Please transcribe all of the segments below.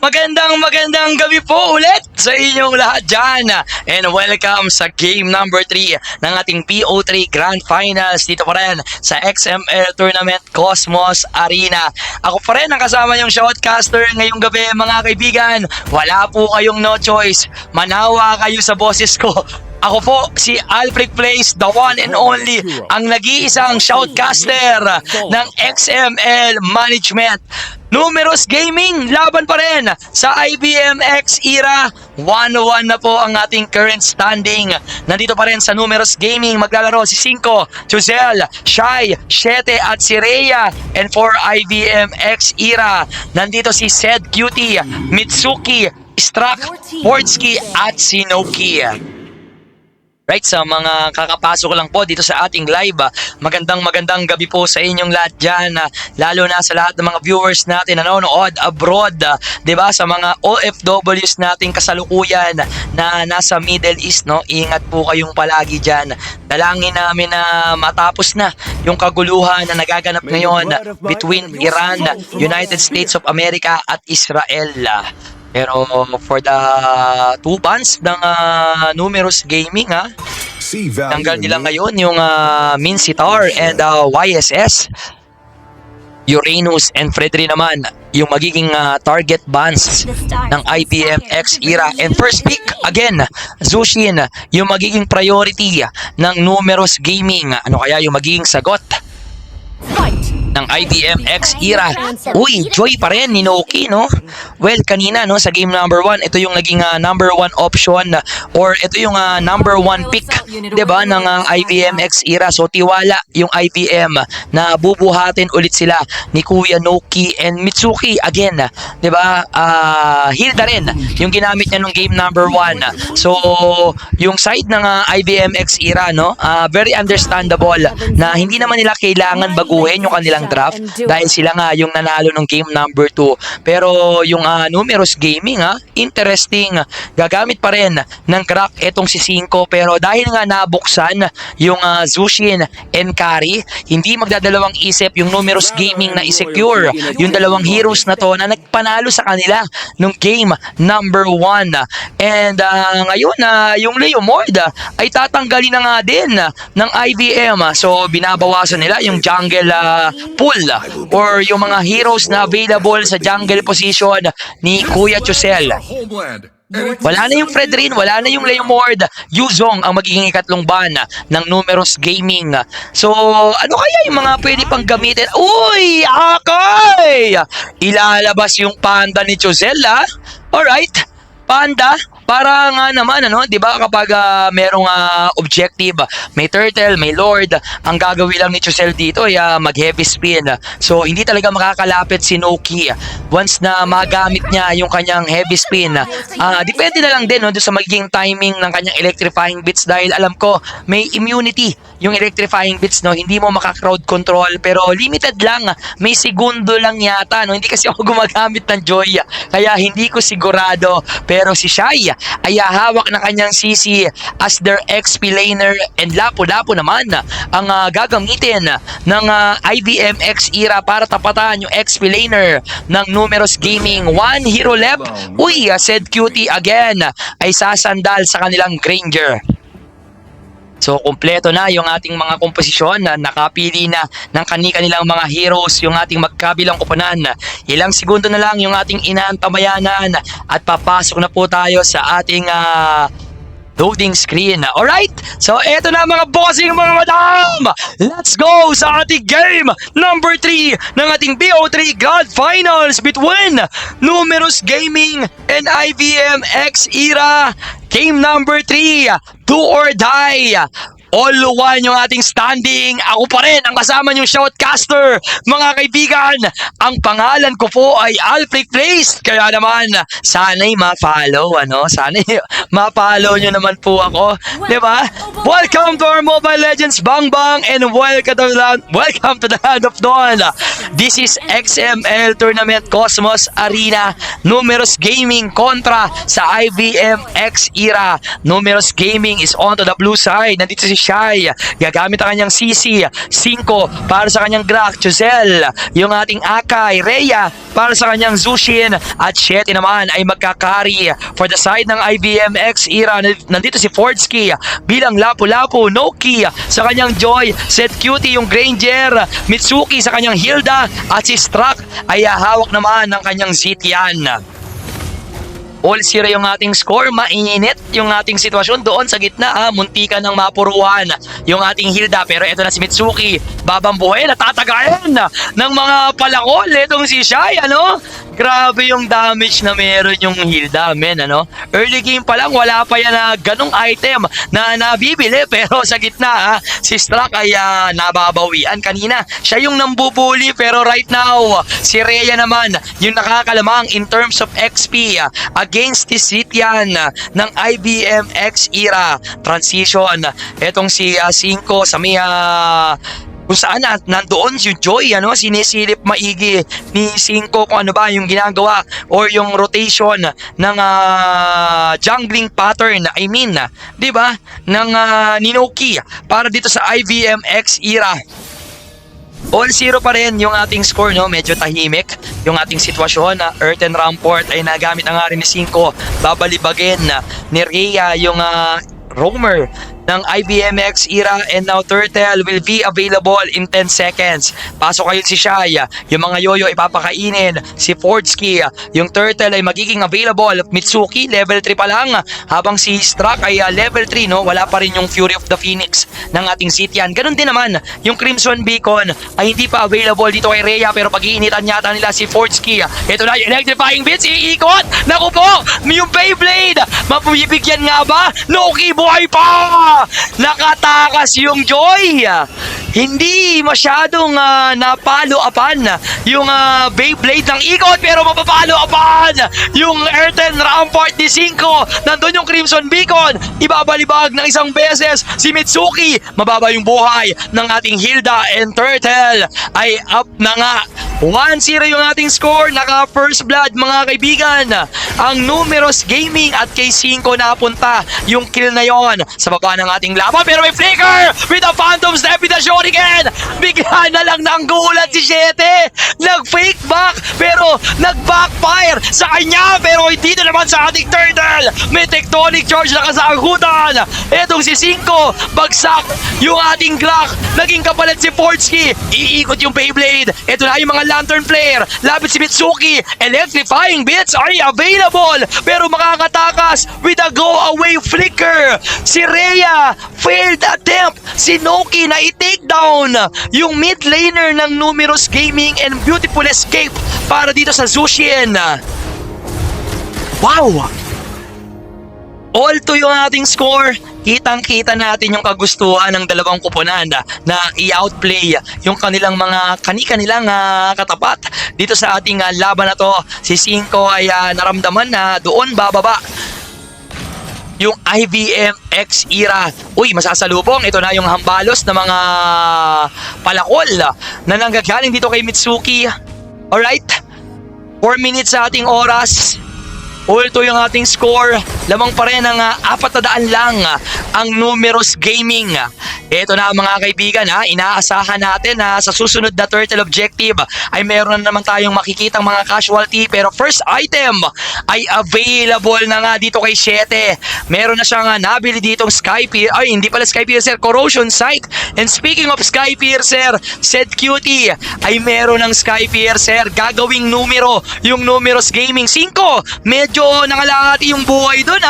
Magandang gabi po ulit sa inyong lahat dyan. And welcome sa game number 3 ng ating PO3 Grand Finals dito pa rin sa XML Tournament Cosmos Arena. Ako pa rin ang kasama yung shoutcaster ngayong gabi mga kaibigan. Wala po kayong no choice. Manawa kayo sa boses ko. Ako po si Alfred Plays, the one and only, ang nag-iisang shoutcaster ng XML Management. Numerous Gaming, laban pa rin sa IBM X era. 1-1 na po ang ating current standing. Nandito pa rin sa Numerous Gaming maglalaro si 5, Chusel, Shai, 7 at si Rhea. And for IBM X era, nandito si Sed Cutie, Mitsuki, Strak, Portsky at Sinoki. Right, sa mga kakapasok lang po dito sa ating live, magandang gabi po sa inyong lahat dyan, lalo na sa lahat ng mga viewers natin na nanonood abroad, diba? Sa mga OFWs nating kasalukuyan na nasa Middle East, no? Ingat po kayong palagi dyan. Dalangin namin na matapos na yung kaguluhan na nagaganap ngayon between Iran, United States of America at Israel. Pero for the two bands ng Numerous Gaming, tanggal nila ngayon yung Minsitar and YSS. Uranus and Fredry naman yung magiging target bands ng IBM X era. And first pick, again, Zushin, yung magiging priority ng Numerous Gaming. Ano kaya yung magiging sagot ng IBM X era? Uy, Joy pa rin ni Noki, no? Well, kanina, no, sa game number 1, ito yung naging number 1 option or ito yung number 1 pick, diba, ng IBM X era. So, tiwala yung IBM na bubuhatin ulit sila ni Kuya Noki and Mitsuki again, diba? Hilda rin yung ginamit niya nung game number 1. So, yung side ng IBM X era, no, very understandable na hindi naman nila kailangan baguhin yung kanilang draft dahil sila nga yung nanalo ng game number 2. Pero yung Numerous Gaming, interesting, gagamit pa rin ng crack etong si 5, pero dahil nga nabuksan yung Zushin and Kari, hindi magdadalawang isip yung Numerous Gaming na i-secure yung dalawang heroes na to na nagpanalo sa kanila nung game number 1. And ngayon yung Leomord ay tatanggalin na nga din ng IBM. So binabawasan nila yung jungle pool or yung mga heroes na available sa jungle position ni Kuya Chusel. Wala na yung Fredrin, wala na yung Leomord. Yuzong ang magiging ikatlong ban ng Numerous Gaming. So, ano kaya yung mga pwede pang gamitin? Uy, akay! Ilalabas yung panda ni Chusel, Alright, panda. Para nga naman, di ba, kapag merong objective, may turtle, may lord, ang gagawin lang ni Chusel dito ay mag-heavy spin. So, hindi talaga makakalapit si Noki once na magamit niya yung kanyang heavy spin. Depende na lang din doon sa magiging timing ng kanyang electrifying bits dahil alam ko, may immunity yung electrifying bits, no? Hindi mo maka-crowd control, pero limited lang. May segundo lang yata, no? Hindi kasi ako gumagamit ng Joy, kaya hindi ko sigurado. Pero si Shai ay hawak ng kanyang CC as their XP laner, and Lapu-Lapu naman ang gagamitin ng IBM X era para tapatan yung XP laner ng Numerous Gaming. One hero left. Uy, Sed Cutie again ay sasandal sa kanilang Granger. So, kumpleto na yung ating mga komposisyon na nakapili na ng kanilang mga heroes yung ating magkabilang koponan. Ilang segundo na lang yung ating inaantamayanan at papasok na po tayo sa ating loading screen. Alright? So, eto na mga bossing, mga madam! Let's go sa ating game number 3 ng ating BO3 Grand Finals between Numerous Gaming and IBM X era. Game number 3, do or die. All one yung ating standing. Ako pa rin ang kasama yung shoutcaster. Mga kaibigan, ang pangalan ko po ay Alfred Plays. Kaya naman, sana'y ma-follow, Sana'y ma-follow nyo naman po ako. Diba? Welcome to our Mobile Legends Bang Bang and welcome to the Land of Dawn. This is XML Tournament Cosmos Arena. Numerous Gaming kontra sa IBM X era. Numerous Gaming is on to the blue side. Nandito si Shai. Gagamit ang kanyang CC. 5 para sa kanyang Grak. Chusel. Yung ating Akai. Rhea para sa kanyang Zushin. At 7 naman ay magkakari for the side ng IBM X era. Nandito si Fordsky bilang Lapu-Lapu. Noki sa kanyang Joy. Set Cutie yung Granger. Mitsuki sa kanyang Hilda. At si Struck ay hawak naman ng kanyang Zitian. All zero yung ating score, mainit yung ating sitwasyon doon sa gitna. Muntikan ng mapuruan yung ating Hilda, pero ito na si Mitsuki, babambuhin, natatagayan ng mga palakol itong si Shai, ano? Grabe yung damage na meron yung Hilda, men, ano? Early game pa lang, wala pa yan na ganong item na nabibili, pero sa gitna, si Struck ay nababawian kanina. Siya yung nambubuli, pero right now, si Rhea naman, yung nakakalamang in terms of XP against the Zitian ng IBM X era. Transition, etong si 5 sa may kung saan nandoon si Joy, ano, sinisilip maigi ni 5 kung ano ba yung ginagawa or yung rotation ng jungling pattern, I mean, di ba, ng Ninoki para dito sa IBM X era. All zero pa rin yung ating score, no? Medyo tahimik yung ating sitwasyon. Earthen Rampart ay nagamit na nga rin ni 5. Babalibagin ni Rhea yung roamer ng IBM X era, and now Turtle will be available in 10 seconds. Pasok kayo si Shai, yung mga yoyo ipapakainin si Fordsky, yung Turtle ay magiging available. Mitsuki level 3 pa lang, habang si Struck ay level 3, no? Wala pa rin yung Fury of the Phoenix ng ating Zitian. Ganun din naman yung Crimson Beacon ay hindi pa available dito kay Rhea, pero pag-iinitan yata nila si Fordsky. Ito na yung Electrifying Bits, iikot, naku po, yung Beyblade, mapibigyan nga ba? Noki, buhay pa! Nakatakas yung Joy. Hindi masyadong napalo-apan yung Beyblade ng ikot, pero mapapalo-apan yung Earthen Rampart ni 5. Nandun yung Crimson Beacon, ibabalibag ng isang beses si Mitsuki. Mababa yung buhay ng ating Hilda, and Turtle ay up na nga. 1-0 yung ating score. Naka first blood, mga kaibigan, ang Numerous Gaming, at kay 5 napunta yung kill na yon sa baba ng ating laban. Pero may flicker with the Phantom Step with the Shuriken. Bigla na lang ng gulat si 7. Nag-fake back, pero nag-backfire sa kanya. Pero dito naman sa ating Turtle, may Tectonic Charge na kasagutan. Etong si 5, bagsak yung ating Glock. Naging kapalit si Fordsky. Iikot yung Beyblade. Ito na yung mga Lantern Flare. Lapit si Mitsuki. Electrifying Bits ay available, pero makakatakas with a go-away flicker. Si Rhea, failed attempt. Si Noki na i-take down yung mid laner ng Numerous Gaming, and beautiful escape para dito sa Zushin. Wow! All to yung ating score. Kitang-kita natin yung kagustuhan ng dalawang kuponan na i-outplay yung kanilang mga kani-kanilang katapat dito sa ating laban na to. Si 5 ay naramdaman na doon bababa yung IBM X era. Uy, masasalubong. Ito na yung hambalos na mga palakol na nanggagaling dito kay Mitsuki. Alright, 4 minutes sa ating oras. Ulto yung ating score. Lamang pa rin ang 400 lang ang Numerous Gaming. Ito na mga kaibigan, inaasahan natin na sa susunod na Turtle Objective ay meron na naman tayong makikitang mga casualty, pero first item ay available na nga dito kay 7. Meron na siyang nabili ditong Sky Piercer, ay hindi pala Sky Piercer, Corrosion Sight. And speaking of Sky Piercer, said Cutie ay meron ng Sky Piercer, gagawing numero yung Numerous Gaming. 5, medyo nangalahati yung buhay doon,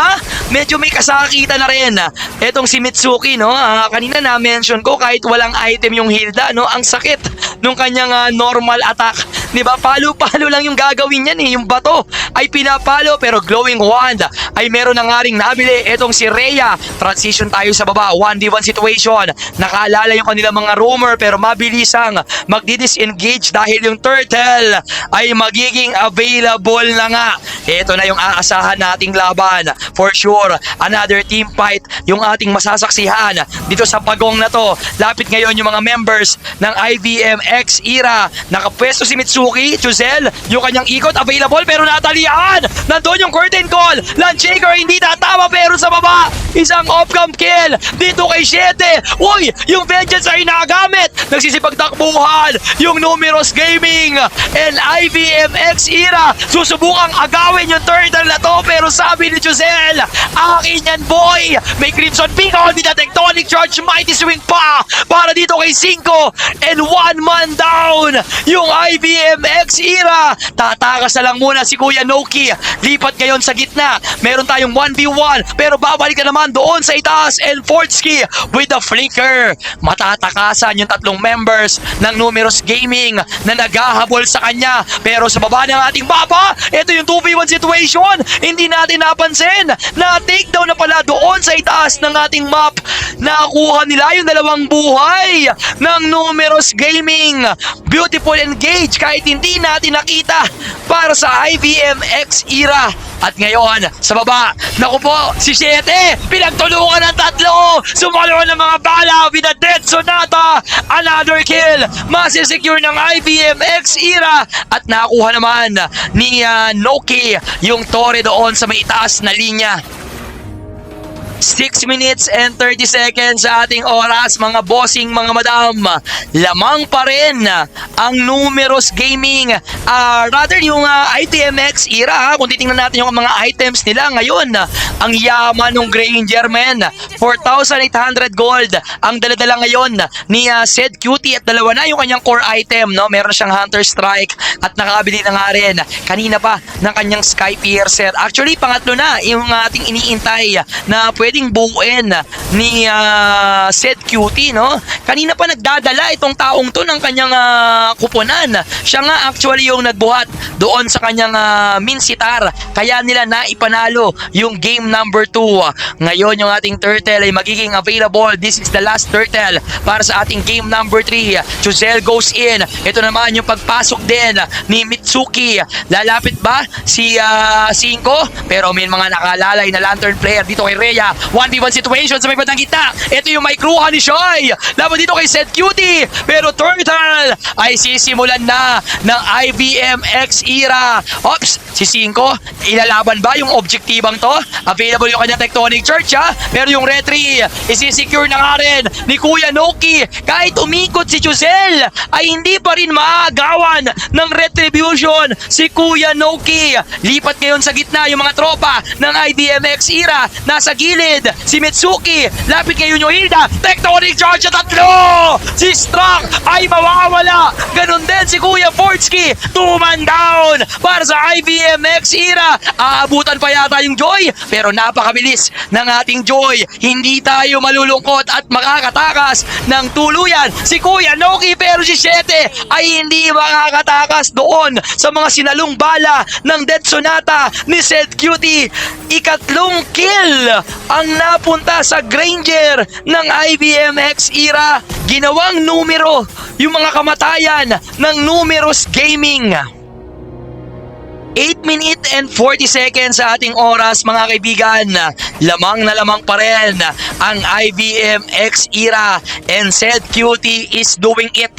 medyo may kasakita na rin etong si Mitsuki, no? Kanina na-mention ko, kahit walang item yung Hilda, no? Ang sakit nung kanyang normal attack, di ba? Palo-palo lang yung gagawin niyan, yung bato ay pinapalo, pero glowing wand ay meron na nga ring nabili etong si Rhea. Transition tayo sa baba, 1v1 situation. Nakaalala yung kanilang mga rumor, pero mabilisang magdi-disengage dahil yung Turtle ay magiging available na nga. Ito na yung aasahan nating laban. For sure, another team fight yung ating masasaksihan dito sa pagong na to. Lapit ngayon yung mga members ng IBM X era. Nakapwesto si Mitsuki Mitsuki, Chuzel, yung kanyang ikot available pero natalian. Nandun yung curtain call. Landshaker hindi tatama pero sa baba. Isang off-cam kill dito kay Siete. Uy, yung vengeance ay nagamit. Nagsisipagtakbuhan yung Numerous Gaming and IVMX Era. Susubukang agawin yung turtle na to pero sabi ni Chuzel, akin yan boy. May Crimson Peak on the Tectonic Charge, Mighty Swing pa para dito kay 5 and 1 man down yung IVMX Era. Tatakas na lang muna si Kuya Noki. Lipat ngayon sa gitna. Meron tayong 1v1 pero babalik na naman doon sa itaas and Fortsky with the flicker. Matatakasan yung tatlong members ng Numerous Gaming na naghahabol sa kanya pero sa baba ng ating mapa, ito yung 2v1 situation. Hindi natin napansin na takedown na pala doon sa itaas ng ating map. Nakuha nila yung dalawang buhay ng Numerous Gaming. Beautiful engage kahit hindi natin nakita para sa IVMX Era. At ngayon, sa baba, naku po, si Siete, pinagtulungan ng tatlo. Sumalo ng mga bala with a dead Sonata. Another kill. Masisecure ng IVMX Era. At nakuha naman ni Noki yung Torre doon sa may itaas na linya. 6 minutes and 30 seconds sa ating oras, mga bossing, mga madam. Lamang pa rin ang Numerous Gaming. Rather yung ITMX Era. Kung titingnan natin yung mga items nila ngayon, ang yaman ng Granger, men. 4,800 gold ang daladala ngayon ni Sed Cutie at dalawa na yung kanyang core item, no? Meron siyang Hunter Strike at nakabili na nga rin kanina pa ng kanyang Sky Piercer. Actually, pangatlo na yung ating iniintay na pwedeng buuin ni Sed Cutie, no? Kanina pa nagdadala itong taong to ng kanyang kuponan. Siya nga actually yung nagbuhat doon sa kanyang Minsitar. Kaya nila naipanalo yung game number 2. Ngayon yung ating turtle ay magiging available. This is the last turtle para sa ating game number 3. Chuzel goes in. Ito naman yung pagpasok din ni Mitsuki. Lalapit ba si 5? Pero may mga nakalalay na lantern player dito kay Rhea. 1v1 situation sa may bandang gitna. Ito yung microhan ni Shoy. Laban dito kay Sed Cutie. Pero turtle ay sisimulan na ng IVMX Era. Ops, si 5, ilalaban ba yung objektibang to? Available yung kanyang Tectonic Church, ha? Pero yung retry, isisecure na nga rin ni Kuya Noki. Kahit umikot si Chuzel, ay hindi pa rin maagawan ng retribution si Kuya Noki. Lipat ngayon sa gitna yung mga tropa ng IVMX Era. Nasa gilid, si Mitsuki. Lapit ngayon yung Hilda. Tectonic Charge na tatlo! Si Struck ay mawawala. Ganon din si Kuya Fortsky. 2 man down para sa IVMX Era. Aabutan pa yata yung Joy, pero napakabilis ng ating Joy. Hindi tayo malulungkot at makakatakas ng tuluyan si Kuya Noki, pero si Siete ay hindi makakatakas doon sa mga sinalong bala ng Dead Sonata ni Sed Cutie. Ikatlong kill ang napunta sa Granger ng IVMX Era. Ginawang numero yung mga kamatayan ng Numerous Gaming. 8 minutes and 40 seconds sa ating oras, mga kaibigan. Lamang na lamang pa rin ang IVMX Era and Sed Cutie is doing it.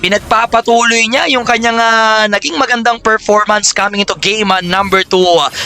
Pinagpapatuloy niya yung kanyang naging magandang performance coming into game number 2.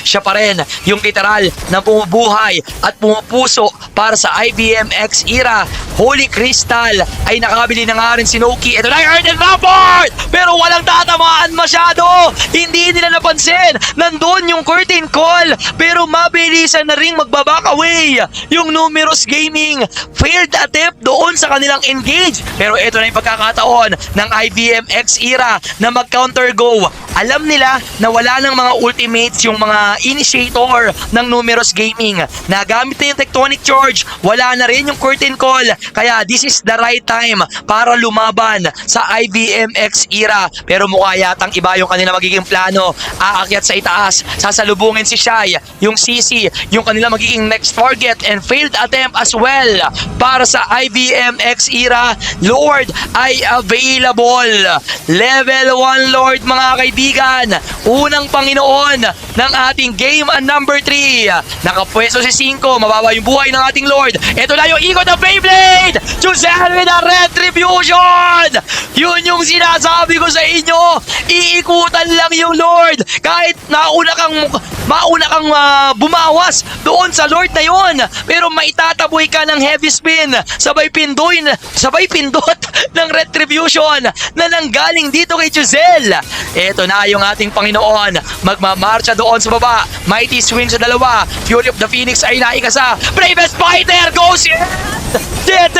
Siya pa rin yung literal na bumubuhay at pumupuso para sa IVMX Era. Holy Crystal ay nakabili na nga rin si Noki. Ito na yung Earth and Rampart! Pero walang tatamaan masyado. Hindi nila napansin. Nandun yung curtain call. Pero mabilisan na rin magbaback away yung Numerous Gaming. Failed attempt doon sa kanilang engage. Pero ito na yung pagkakataon ng IVMX Era na mag-counter go. Alam nila na wala ng mga ultimates yung mga initiator ng Numerous Gaming. Nagamit na yung Tectonic Charge, wala na rin yung curtain call. Kaya this is the right time para lumaban sa IVMX Era. Pero mukha yatang iba yung kanila magiging plano. Aakyat sa itaas, sasalubungin si Shai, yung CC, yung kanila magiging next target, and failed attempt as well para sa IVMX Era. Lord ay available available. Level 1 Lord mga kaibigan. Unang Panginoon ng ating game number 3. Nakapwesto si 5. Mababa yung buhay ng ating Lord. Ito na yung ikot ng Beyblade. Giselle with a Retribution. Yun yung sinasabi ko sa inyo. Iikutan lang yung Lord. Kahit mauna kang bumawas doon sa Lord na yun. Pero maitataboy ka ng heavy spin. Sabay pindot ng Retribution na nanggaling dito kay Giselle. Ito na yung ating Panginoon. Magmamarcha doon sa baba. Mighty Swing sa dalawa. Fury of the Phoenix ay naikasa. Bravest Fighter goes in! 7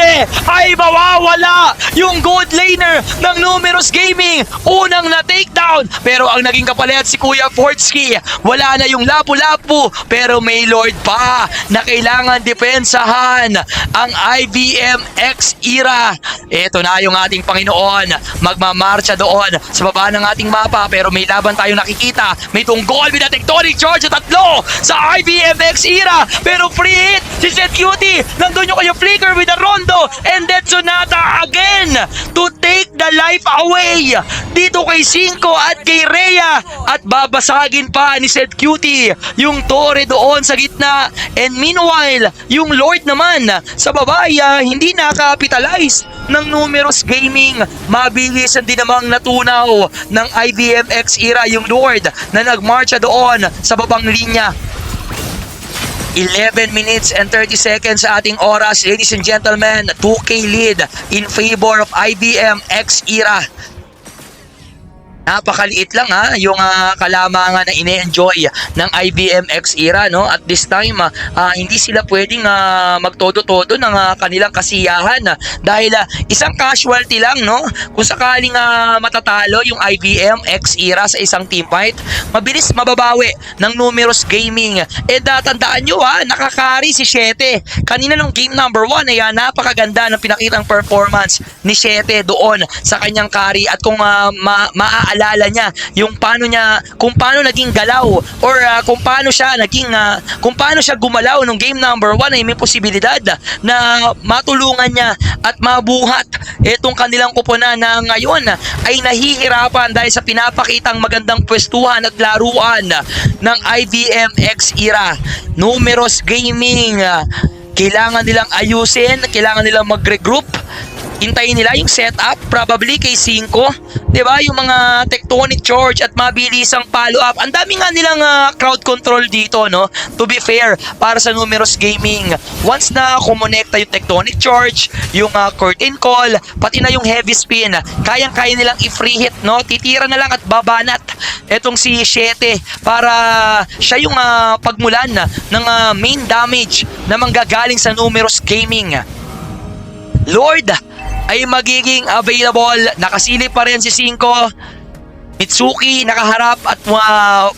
ay mawawala yung gold laner ng Numerous Gaming. Unang na takedown pero ang naging kapalit si Kuya Fortsky. Wala na yung lapu-lapu pero may Lord pa na kailangan depensahan ang IBM X era. Ito na yung ating Panginoon. Magmamarcha doon sa baba ng ating mapa pero may laban tayong nakikita. May tunggol with a tectonic charge at 3 sa IBM X era pero free hit si Seth Cutie. Nandun yung kayo flicker with a Rondo and then Sonata again to take the life away dito kay 5 at kay Rhea at babasagin pa ni Seth Cutie yung Torre doon sa gitna and meanwhile yung Lord naman sa baba hindi nakapitalize ng Numerous Gaming. Mabilis din namang natunaw ng IBM X era yung Lord na nagmarcha doon sa babang linya. 11 minutes and 30 seconds sa ating oras, ladies and gentlemen. 2K lead in favor of IBM X era. Napakaliit lang yung kalamangan na ine-enjoy ng IBM X era, no? At this time hindi sila pwedeng magtodo-todo ng kanilang kasiyahan dahil isang casualty lang, no? Kung sakaling matatalo yung IBM X era sa isang team fight, mabilis mababawi ng Numerous Gaming. Tandaan nyo nakakari si 7. Kanina nung game number 1 ay napakaganda ng pinakitang performance ni 7 doon sa kanyang carry at kung maaalala niya yung kung paano naging galaw or kung paano siya gumalaw nung game number 1 ay may posibilidad na matulungan niya at mabuhat itong kanilang kuponan na ngayon ay nahihirapan dahil sa pinapakitang magandang pwestuhan at laruan ng IBM X era. Numerous Gaming, kailangan nilang ayusin, kailangan nilang mag-regroup. Hintayin nila yung setup, probably kay 5. Diba? Yung mga tectonic charge at mabilisang follow-up. Ang dami nga nilang crowd control dito, no? To be fair, para sa Numerous Gaming. Once na kumonekta yung tectonic charge, yung curtain call, pati na yung heavy spin, kayang-kaya nilang i-free hit, no? Titira na lang at babanat etong si 7 para siya yung pagmulan ng main damage na manggagaling sa Numerous Gaming. Lord ay magiging available. Nakasilip pa rin si 5. Mitsuki nakaharap at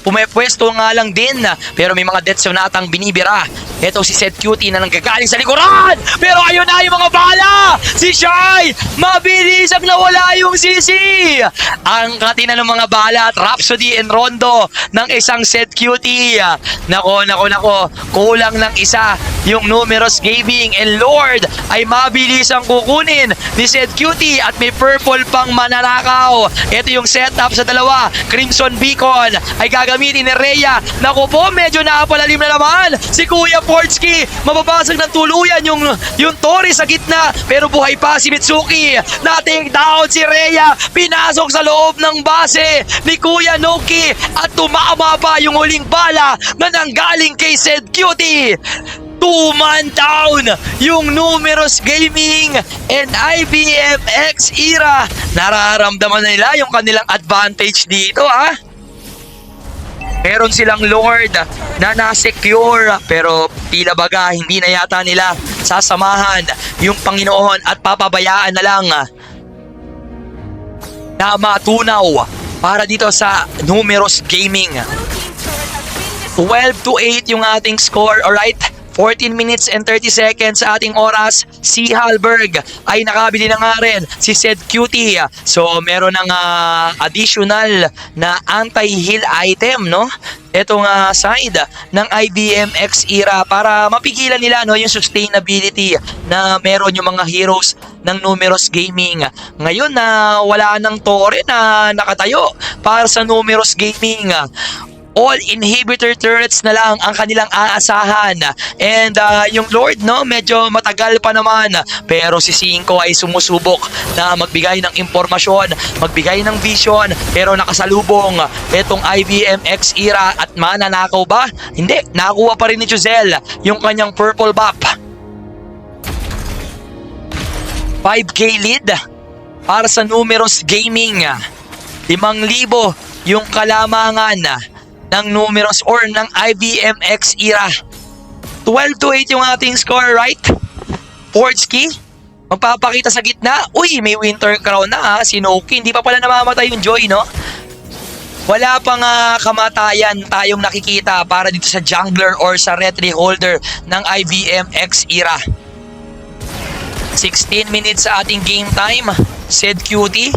pumepwesto nga lang din pero may mga death sonatang binibira. Ito si Seth Cutie na nanggagaling sa likuran pero ayun na yung mga bala. Si Shai mabilis ang nawala yung sisi. Ang katina ng mga bala at Rhapsody and Rondo ng isang Seth Cutie. Nako, kulang ng isa yung Numerous Gaming and Lord ay mabilis ang kukunin ni Seth Cutie at may purple pang mananakaw. Ito yung setup sa dalawa. Crimson Beacon ay gagamitin ni Rhea. Naku po, medyo napalalim na naman si Kuya Fortsky. Mababasag ng tuluyan yung Torre sa gitna pero buhay pa si Mitsuki. Na-take down si Rhea. Pinasok sa loob ng base ni Kuya Noki at tumama pa yung huling bala na nanggaling kay Seth Cutie. 2-man down yung Numerous Gaming and IBM X era. Nararamdaman na nila yung kanilang advantage dito Meron silang Lord na na-secure pero tila baga hindi na yata nila sasamahan yung Panginoon at papabayaan na lang na matunaw para dito sa Numerous Gaming. 12-8 yung ating score. Alright, 14 minutes and 30 seconds sa ating oras. Si Halberg ay nakabili na nga rin si Sed Cutie. So meron ng additional na anti-heal item, no? Itong side ng IBM X era para mapigilan nila, no, yung sustainability na meron yung mga heroes ng Numerous Gaming. Ngayon na wala nang tore na nakatayo para sa Numerous Gaming, all inhibitor turrets na lang ang kanilang aasahan. And yung Lord, no, medyo matagal pa naman, pero si Cinco ay sumusubok na magbigay ng impormasyon, magbigay ng vision, pero nakasalubong itong IBM X era. At mananakaw ba? Hindi, nakuha pa rin ni Juzel yung kanyang purple buff. 5k lead para sa Numerous Gaming. 5,000 yung kalamangan ng Numerous or ng IBM X era. 12-8 yung ating score, right? Portsky magpapakita sa gitna. Uy, may Winter Crown na si Noki. Hindi pa pala namamatay yung Joy, no? Wala pang kamatayan tayong nakikita para dito sa jungler or sa retry holder ng IBM X era. 16 minutes sa ating game time. Sed Cutie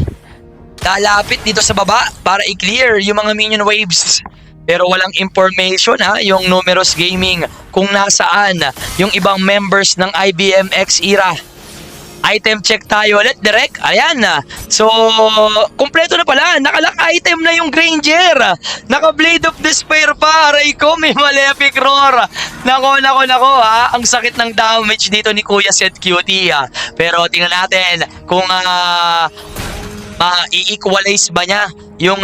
lalapit dito sa baba para i-clear yung mga minion waves. Pero walang information yung Numerous Gaming kung nasaan yung ibang members ng IBM X era. Item check tayo ulit, direct. Ayan na. So, kumpleto na pala. Nakalock item na yung Granger. Naka Blade of Despair pa. Aray ko, may Malefic Roar. Nako. Ang sakit ng damage dito ni Kuya Sed Cutie. Pero tingnan natin kung i-equalize ba niya yung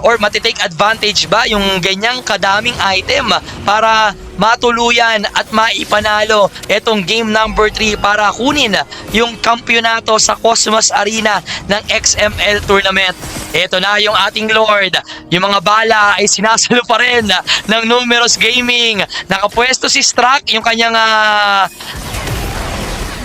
or matitake advantage ba yung ganyang kadaming item para matuluyan at maipanalo itong game number 3 para kunin yung kampyonato sa Cosmos Arena ng XML Tournament. Ito na yung ating Lord. Yung mga bala ay sinasalo pa rin ng Numerous Gaming. Nakapwesto si Strack, yung kanyang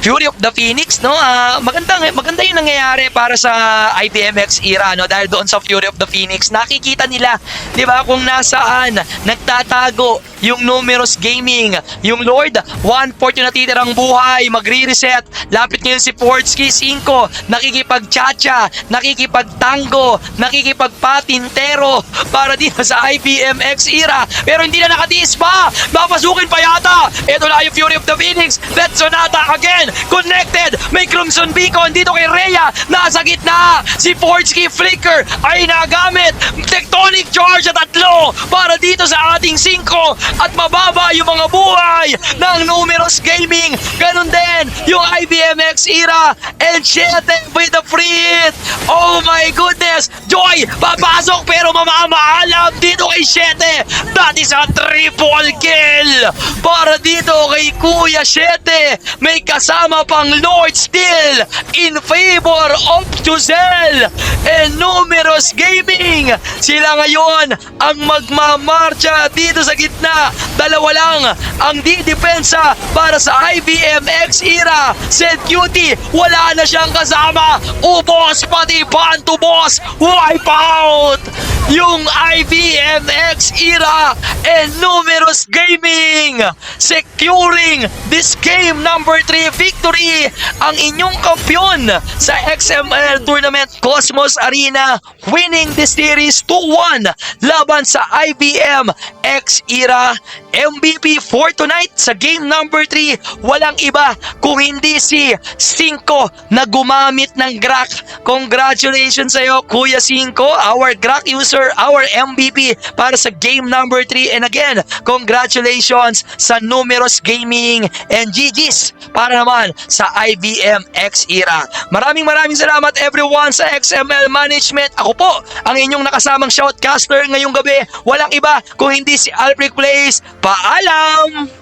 Fury of the Phoenix, no? Maganda yung nangyayari para sa IBMX era, no? Dahil doon sa Fury of the Phoenix, nakikita nila, 'di ba, kung nasaan nagtatago yung Numerous Gaming. Yung Lord, 1/4 yung natitirang buhay, magre-reset. Lapit ngayon si Portsky, 5, nakikipag-chacha, nakikipag-tango, nakikipag-patintero para dito sa IBMX era. Pero hindi na nakatiis pa. Papasukin pa yata. Ito na yung Fury of the Phoenix. Let's Sonata again. Connected. May Crimson Beacon dito kay Rhea. Nasa gitna. Si Portsky Flicker ay nagamit. Tectonic Charge at 3 para dito sa ating 5. At mababa yung mga buhay ng Numerous Gaming. Ganun din yung IBMX era. And 7 with the free hit. Oh my goodness. Joy, papasok pero mamamaalam dito kay 7. That is a triple kill para dito kay Kuya 7. May kasama pang Lord Steel in favor of Juzel and Numerous Gaming. Sila ngayon ang magmamarcha dito sa gitna. Dalawa lang ang didepensa para sa IBMX era. Sed Cutie, wala na siyang kasama. Ubos pati Bantu Boss. Wipe out yung IBMX era and Numerous Gaming securing this game number 3 victory. Ang inyong kampiyon sa XML Tournament Cosmos Arena, winning the series 2-1 laban sa IBM X era. MVP for tonight sa game number 3, walang iba kung hindi si 5 na gumamit ng Grak. Congratulations sa iyo, Kuya 5, our Grak user, our MVP para sa game number 3. And again, congratulations sa Numerous Gaming and GG's para naman sa IBM X era. Maraming salamat everyone sa XML Management. Ako po ang inyong nakasamang shoutcaster ngayong gabi. Walang iba kung hindi si Alfred Plays. Paalam!